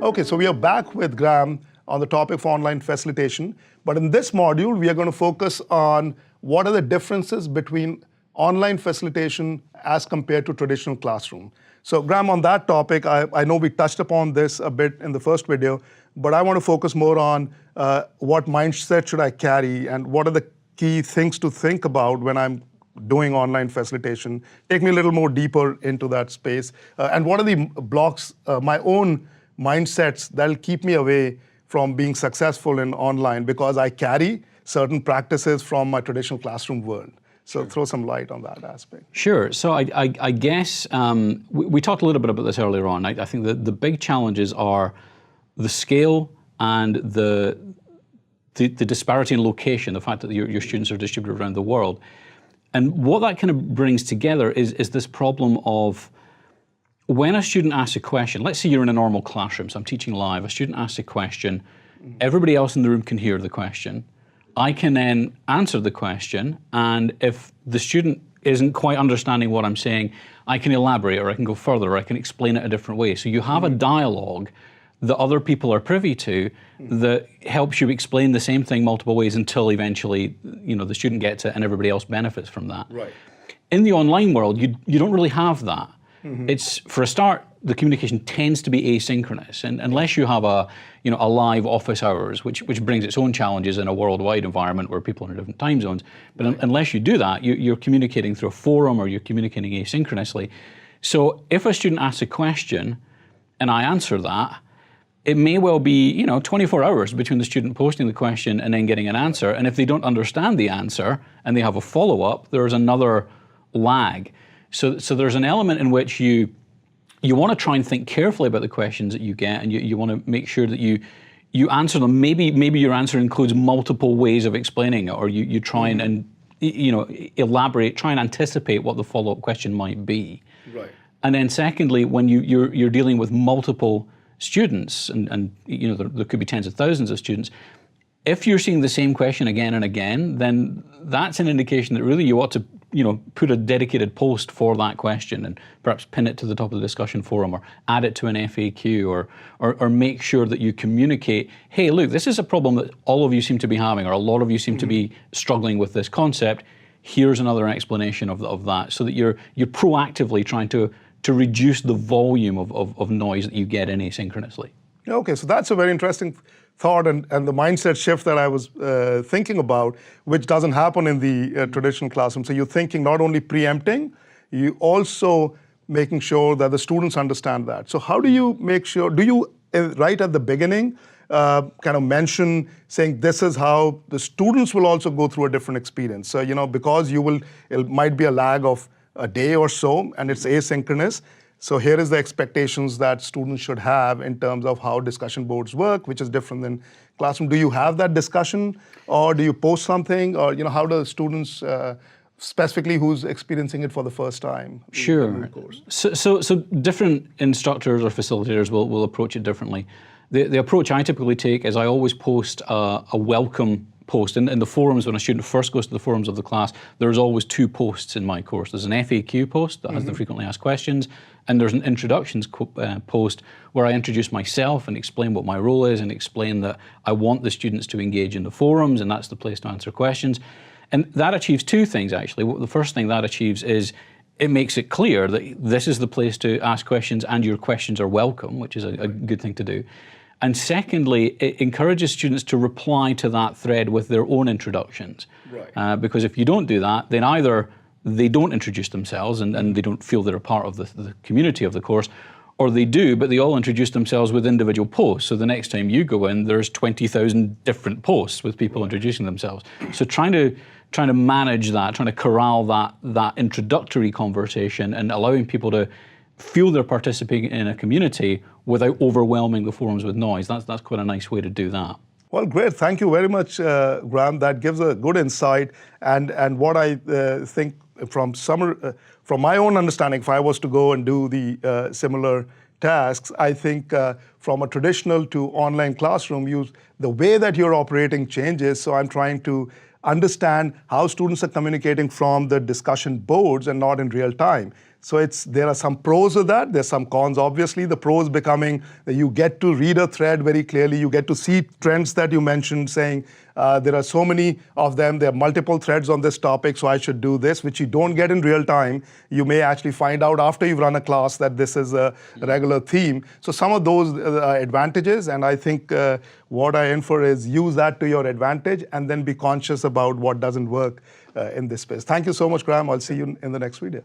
Okay, so we are back with Graeme on the topic of online facilitation. But in this module, we are going to focus on what are the differences between online facilitation as compared to traditional classroom. So Graeme, on that topic, I know we touched upon this a bit in the first video, but I want to focus more on what mindset should I carry and what are the key things to think about when I'm doing online facilitation. Take me a little more deeper into that space. And what are the blocks, my own mindsets that'll keep me away from being successful in online because I carry certain practices from my traditional classroom world. So sure. Throw some light on that aspect. Sure. So I guess we talked a little bit about this earlier on. I think that the big challenges are the scale and the disparity in location, the fact that your students are distributed around the world. And what that kind of brings together is this problem of when a student asks a question, let's say you're in a normal classroom, so I'm teaching live, a student asks a question, everybody else in the room can hear the question. I can then answer the question, and if the student isn't quite understanding what I'm saying, I can elaborate, or I can go further, or I can explain it a different way. So you have a dialogue that other people are privy to that helps you explain the same thing multiple ways until eventually, the student gets it and everybody else benefits from that. Right. In the online world, you don't really have that. It's, for a start, the communication tends to be asynchronous, and unless you have a live office hours, which brings its own challenges in a worldwide environment where people are in different time zones. But unless you do that, you're communicating through a forum or you're communicating asynchronously. So if a student asks a question and I answer that, it may well be 24 hours between the student posting the question and then getting an answer. And if they don't understand the answer and they have a follow-up, there's another lag. So there's an element in which you want to try and think carefully about the questions that you get, and you want to make sure that you answer them. Maybe your answer includes multiple ways of explaining it, or you try and elaborate, try and anticipate what the follow-up question might be. Right. And then secondly, when you're dealing with multiple students, and there could be tens of thousands of students, if you're seeing the same question again and again, then that's an indication that really you ought to put a dedicated post for that question and perhaps pin it to the top of the discussion forum or add it to an FAQ or make sure that you communicate, hey, look, this is a problem that all of you seem to be having, or a lot of you seem to be struggling with this concept. Here's another explanation of that, so that you're proactively trying to reduce the volume of noise that you get in asynchronously. Okay, so that's a very interesting thought and the mindset shift that I was thinking about, which doesn't happen in the traditional classroom. So you're thinking not only preempting, you also making sure that the students understand that. So how do you make sure, do you right at the beginning kind of mention saying this is how the students will also go through a different experience? So, because it might be a lag of a day or so and it's asynchronous. So here is the expectations that students should have in terms of how discussion boards work, which is different than classroom. Do you have that discussion, or do you post something, or how do students, specifically who's experiencing it for the first time? Sure. So different instructors or facilitators will approach it differently. The approach I typically take is I always post a welcome post. In the forums, when a student first goes to the forums of the class, there's always two posts in my course. There's an FAQ post that has the frequently asked questions, and there's an introductions post where I introduce myself and explain what my role is and explain that I want the students to engage in the forums, and that's the place to answer questions. And that achieves two things, actually. The first thing that achieves is it makes it clear that this is the place to ask questions and your questions are welcome, which is a good thing to do. And secondly, it encourages students to reply to that thread with their own introductions. Right. Because if you don't do that, then either they don't introduce themselves and they don't feel they're a part of the community of the course, or they do, but they all introduce themselves with individual posts. So the next time you go in, there's 20,000 different posts with people introducing themselves. So trying to manage that, trying to corral that introductory conversation and allowing people to feel they're participating in a community without overwhelming the forums with noise. That's quite a nice way to do that. Well, great. Thank you very much, Graeme. That gives a good insight. And what I think from my own understanding, if I was to go and do the similar tasks, I think from a traditional to online classroom, the way that you're operating changes. So I'm trying to understand how students are communicating from the discussion boards and not in real time. So there are some pros with that. There's some cons, obviously. The pros becoming that you get to read a thread very clearly. You get to see trends that you mentioned, saying there are so many of them. There are multiple threads on this topic, so I should do this, which you don't get in real time. You may actually find out after you've run a class that this is a regular theme. So some of those advantages, and I think what I infer is use that to your advantage and then be conscious about what doesn't work in this space. Thank you so much, Graeme. I'll see you in the next video.